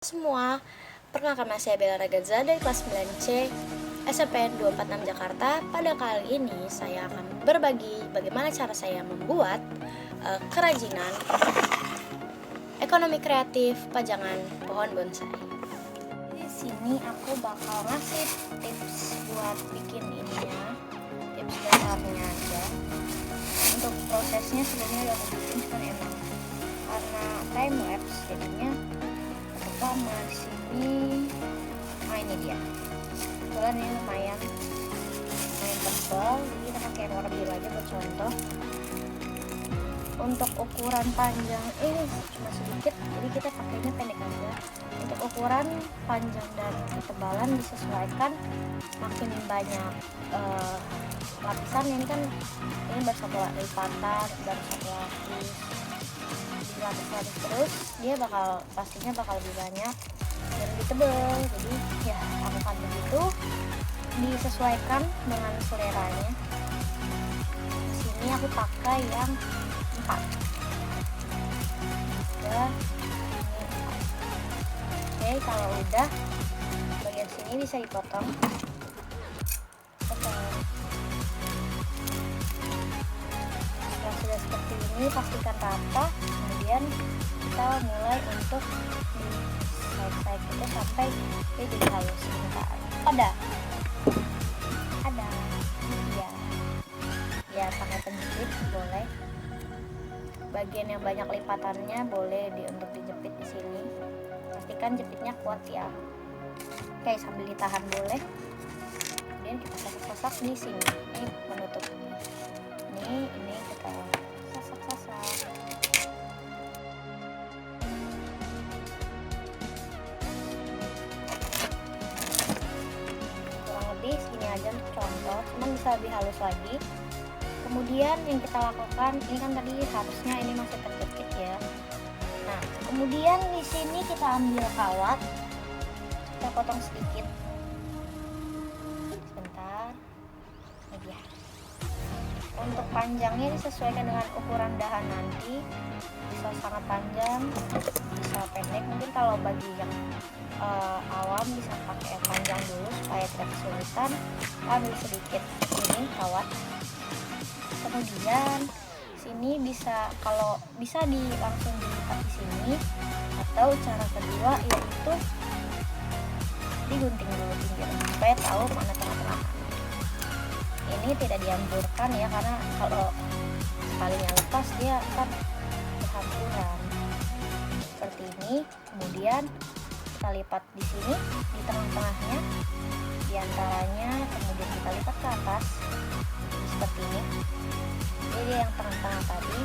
Semua, perkenalkan saya Bella Ragazza dari kelas 9C SMPN 246 Jakarta. Pada kali ini saya akan berbagi bagaimana cara saya membuat kerajinan ekonomi kreatif pajangan pohon bonsai. Di sini aku bakal ngasih tips buat bikin ininya, tips dasarnya aja. Untuk prosesnya sebelumnya udah aku bikin, cuman emang karena time lapse jadinya pertama di sini. Ini dia. Kebetulan ini lumayan tebal, jadi kita pakai warna biru aja buat contoh. Untuk ukuran panjang ini cuma sedikit, jadi kita pakainya pendek aja. Untuk ukuran panjang dan ketebalan disesuaikan, makin banyak lapisan. Ini kan ini baru satu lipatan, baru satu lapis, dilapis-lapis terus, dia pastinya bakal lebih banyak dan lebih tebal. Jadi ya lakukan begitu, disesuaikan dengan seleranya. Di sini aku pakai yang 4. Udah, ini 4. Oke, kalau udah bagian sini bisa dipotong. Setelah sudah seperti ini, pastikan rata. Kemudian kita mulai untuk side itu sampai dia jadi halus. Ada ya pakai penjepit boleh. Bagian yang banyak lipatannya boleh untuk dijepit di sini. Pastikan jepitnya kuat ya. Oke, sambil ditahan boleh. Kemudian kita sasak-sasak di sini. Ini menutup. Ini kita sasak-sasak. Kurang lebih segini aja untuk contoh, cuman bisa lebih halus lagi. Kemudian yang kita lakukan, ini kan tadi harusnya ini masih terjepit ya. Nah, kemudian di sini kita ambil kawat, kita potong sedikit. Sebentar, ini dia. Untuk panjangnya disesuaikan dengan ukuran dahan nanti, bisa sangat panjang, bisa pendek. Mungkin kalau bagi yang awam bisa pakai yang panjang dulu supaya tidak kesulitan. Ambil sedikit ini kawat. Kemudian sini bisa, kalau bisa langsung dilipat di sini, atau cara kedua yaitu digunting dulu pinggirnya supaya tahu mana tengah-tengah. Ini tidak dianjurkan ya, karena kalau sekalinya lepas dia akan berhamburan seperti ini. Kemudian kita lipat di sini di tengah-tengahnya, di antaranya, kemudian kita lipat ke atas seperti ini. Jadi yang tengah-tengah tadi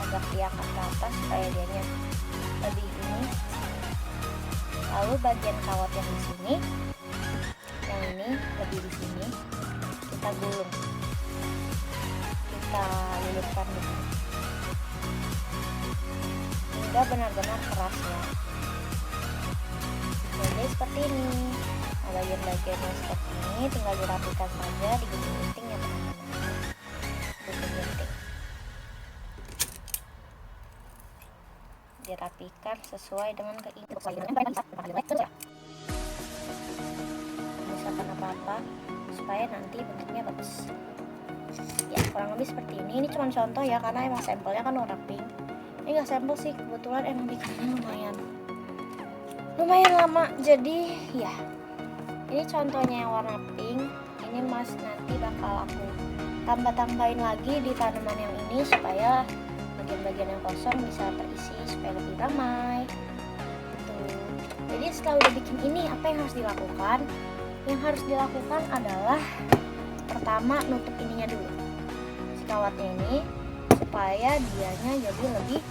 agak diangkat ke atas supaya dianya lebih ini. Lalu bagian kawat yang di sini, yang ini lebih di sini, kita gulung, kita lilitkan dulu hingga benar-benar keras ya. Jadi seperti ini. Nah, bagian-bagian yang seperti ini tinggal dirapikan saja, digunting-gunting ya teman-teman. Dirapikan sesuai dengan keinginan. Misalkan apa-apa supaya nanti bentuknya bagus. Ya, kurang lebih seperti ini. Ini cuma contoh ya, karena emang sampelnya kan warna pink. Ini nggak sampel sih, kebetulan emang bikinnya lumayan lama. Jadi ya, ini contohnya yang warna pink. Ini mas nanti bakal aku tambah-tambahin lagi di tanaman yang ini supaya bagian-bagian yang kosong bisa terisi supaya lebih ramai. Tuh. Jadi setelah udah bikin ini, apa yang harus dilakukan? Yang harus dilakukan adalah pertama nutup ininya dulu, si kawatnya ini, supaya dianya jadi lebih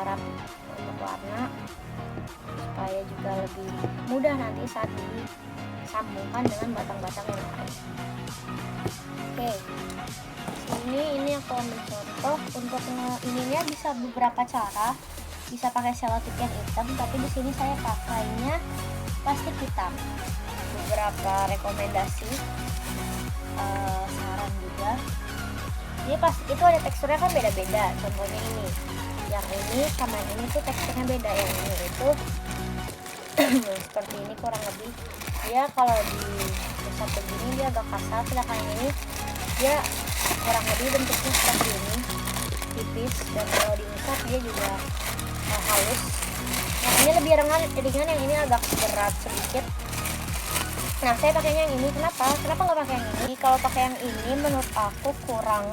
rapi untuk warna, supaya juga lebih mudah nanti saat disambungkan dengan batang-batang yang lain. Oke, ini aku ambil contoh. Untuk ininya bisa beberapa cara, bisa pakai selotip yang hitam, tapi di sini saya pakainya plastik hitam. Beberapa rekomendasi, saran juga. Jadi plastik itu ada teksturnya kan beda-beda. Contohnya ini Yang ini sama yang ini tuh teksturnya beda. Yang ini itu seperti ini kurang lebih. Dia kalau diusap begini dia agak kasar, sedangkan yang ini dia kurang lebih bentuknya seperti ini, tipis, dan kalau diusap dia juga halus. Yang ini lebih ringan, yang ini agak berat sedikit. Nah, saya pakainya yang ini. Kenapa nggak pakai yang ini? Kalau pakai yang ini menurut aku kurang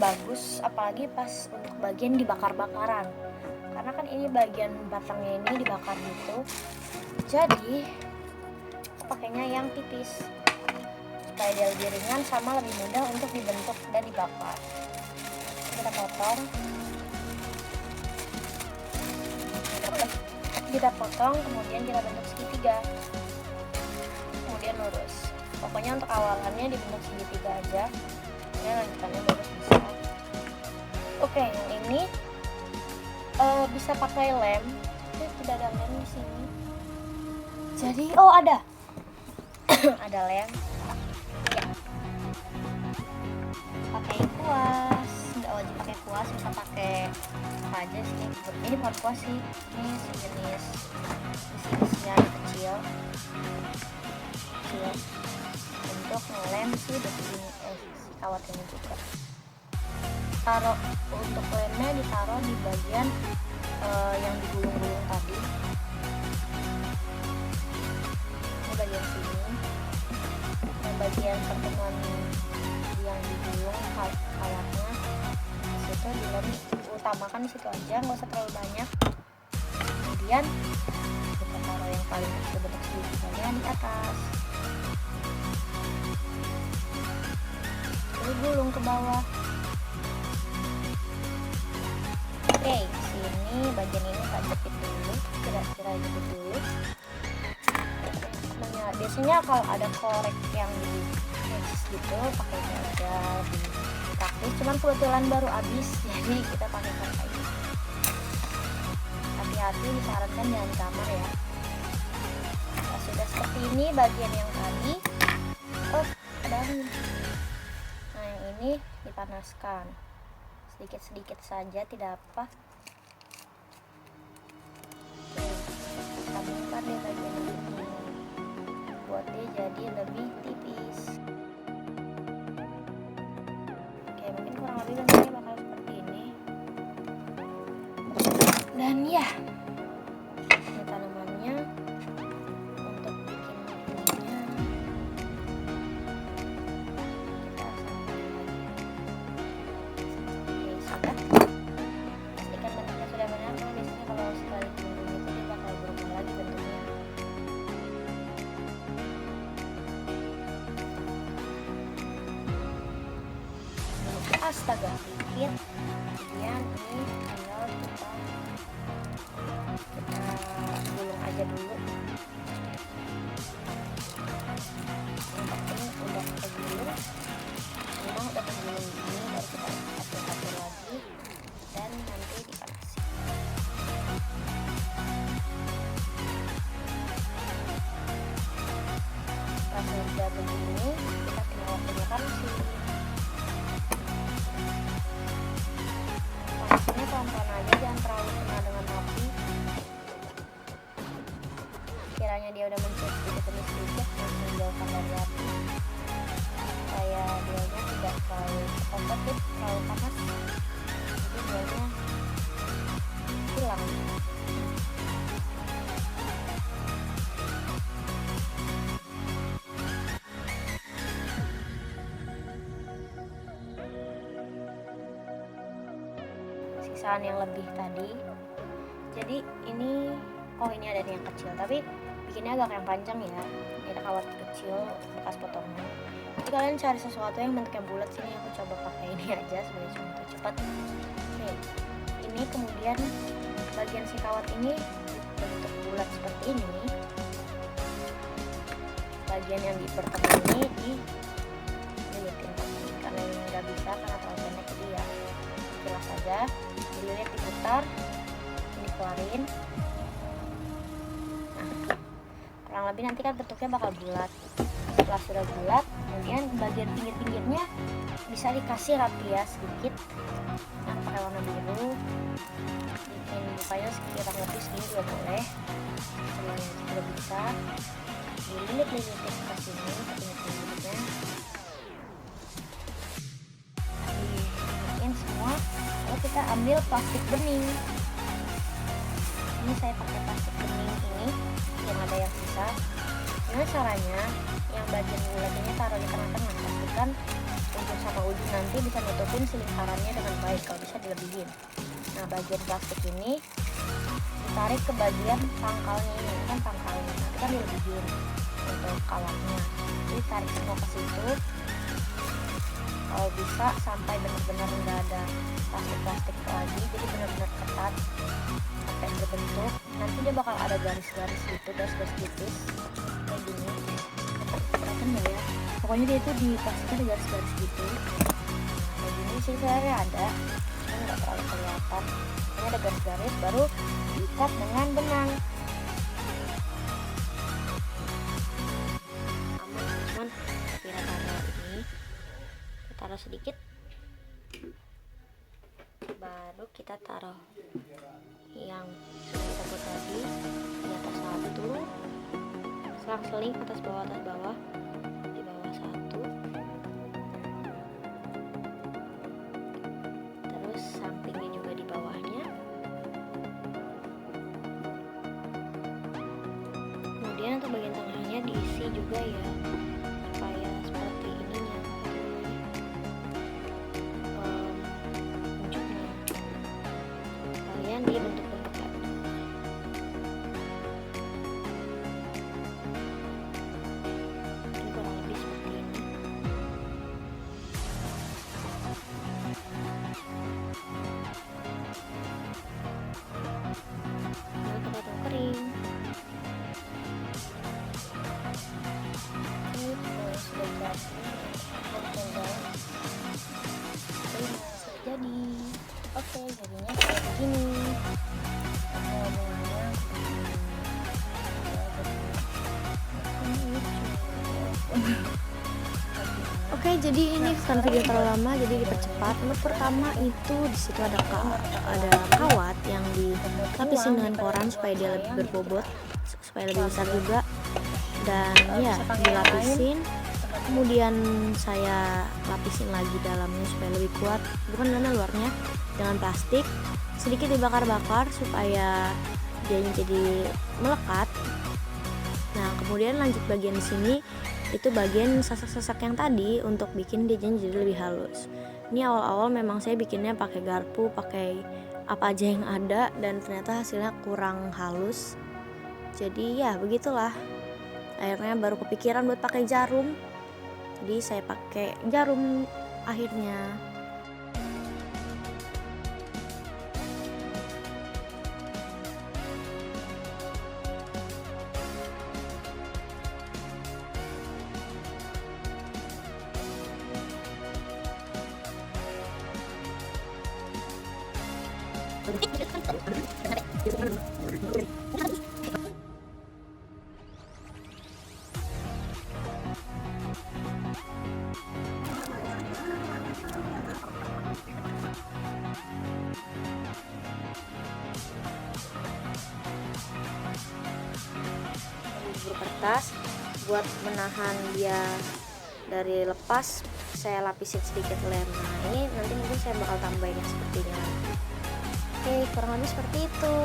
bagus, apalagi pas untuk bagian dibakar-bakaran, karena kan ini bagian batangnya ini dibakar gitu. Jadi pakainya yang tipis supaya dia lebih ringan sama lebih mudah untuk dibentuk dan dibakar. Kita potong, kemudian kita bentuk segitiga, kemudian lurus. Pokoknya untuk awalannya dibentuk segitiga aja, kemudian lanjutannya lurus bisa. Oke, yang ini bisa pakai lem. Tidak ada lem di sini. Jadi ada ada lem. Ya. Pakai kuas, nggak wajib pakai kuas, bisa pakai apa aja sih. Ini bukan kuas sih, ini sejenis besi-besinya kecil untuk ngelem si kawat ini juga. Taruh untuk lemnya ditaruh di bagian yang digulung-gulung tadi. Ini bagian sini, dan bagian pertemuan yang digulung kawatnya di situ dilem. Utamakan di situ aja, nggak usah terlalu banyak. Kemudian kita taruh yang paling kecil bentuk segitiga di atas, lalu gulung ke bawah. Oke, sini bagian ini tak jepit dulu, kira-kira jepit dulu. Biasanya kalau ada korek yang di gitu pakainya aja lebih praktis, cuman kebetulan baru habis jadi kita pakai korek aja. Hati-hati, disarankan jangan di kamar ya. Nah, sudah seperti ini bagian yang tadi. Ada angin. Nah, yang ini dipanaskan sedikit-sedikit saja, tidak apa. Oke, sambungkan deh bagian ini buat dia jadi lebih tipis. Oke, mungkin kurang lebih bentuknya bakal seperti ini. Dan ya, ini tanamannya. Untuk bikin ininya kita sambung lagi. Oke, sudah. Pastikan bentuknya sudah benar, karena biasanya kalau sekali gulung itu dia bakal berubah lagi bentuknya. Astaga, dikit. Kemudian ini tinggal kita gulung aja dulu. Yang penting udah kegulung. Memang udah kegulung ini, baru kita atur-atur lagi dan nanti dipanasi. Pas sudah begini, kita tinggal waktunya panasi. Panasnya pelan-pelan aja, jangan terlalu kena dengan api. Kiranya dia udah menciut sedikit, langsung jauhkan dari api supaya dianya tidak terlalu kompetitif, terlalu panas, jadi dianya hilang. Sisaan yang lebih tadi. Jadi ini ini ada yang kecil, tapi bikinnya agak yang panjang ya. Ini kawat kecil bekas potongnya. Jadi kalian cari sesuatu yang bentuknya bulat. Sini aku coba pakai ini aja sebagai contoh cepat. Oke, ini kemudian bagian si kawat ini bentuk bulat seperti ini. Bagian yang bertemu ini dililitin karena ini nggak bisa karena terlalu pendek, jadi ya kilas saja. Dililit, diputar, ini keluarin. Nah, kurang lebih nanti kan bentuknya bakal bulat. Setelah sudah bulat, kemudian bagian pinggir-pinggirnya bisa dikasih rapiah sedikit yang pakai warna biru, bikin bukanya kurang lebih segini juga boleh. Semuanya sudah bisa dililit-lilit ke sini ke pinggir-pinggirnya, dimasukin semua. Lalu kita ambil plastik bening. Ini saya pakai plastik bening ini yang ada yang sisa. Gimana caranya? Yang bagian bulat ini taruh di tengah-tengah, pastikan ujung sama ujung nanti bisa nutupin si lingkarannya dengan baik, kalau bisa dilebihin. Nah, bagian plastik ini ditarik ke bagian pangkalnya, ini kan pangkalnya, nanti kan dilebihin untuk kawatnya. Jadi tarik semua ke situ, kalau bisa sampai benar-benar nggak ada plastik-plastik lagi, jadi benar-benar ketat sampai berbentuk. Nanti dia bakal ada garis-garis gitu, garis-garis tipis kayak gini. Kelihatan nggak ya? Pokoknya dia itu di plastiknya ada garis-garis gitu. Kayak gini sih sebenarnya ada, ini nggak terlalu kelihatan. Ini ada garis-garis, baru diikat dengan benang. Aman teman-teman. Kita taruh ini, kita taruh sedikit, baru kita taruh yang sudah kita buat tadi di atas satu, selang-seling atas bawah, di bawah satu, terus sampingnya juga di bawahnya. Kemudian untuk bagian tengahnya diisi juga ya, kayak seperti ininya, wujudnya kalian di bentuk-bentuk tadi. Ini kurang lebih seperti ini. Nah, kita tunggu kering. Sudah jadi. Oke, jadinya kayak begini. Oke, jadi ini bukan video terlalu lama, jadi dipercepat. Untuk pertama itu di situ ada kawat yang dilapisin dengan koran supaya dia lebih berbobot, supaya lebih besar juga. Dan ya, dilapisin. Kemudian saya lapisin lagi dalamnya supaya lebih kuat, bukan dalamnya, luarnya dengan plastik. Sedikit dibakar-bakar supaya dia jadi melekat. Nah, kemudian lanjut bagian sini, itu bagian sasak-sasak yang tadi untuk bikin dia jadi lebih halus. Ini awal-awal memang saya bikinnya pakai garpu, pakai apa aja yang ada, dan ternyata hasilnya kurang halus. Jadi ya begitulah. Akhirnya baru kepikiran buat pakai jarum. Jadi saya pakai jarum akhirnya. Kertas buat menahan dia dari lepas, saya lapisin sedikit lem. Nah, ini nanti mungkin saya bakal tambahin yang sepertinya. Oke, kurang lebih seperti itu.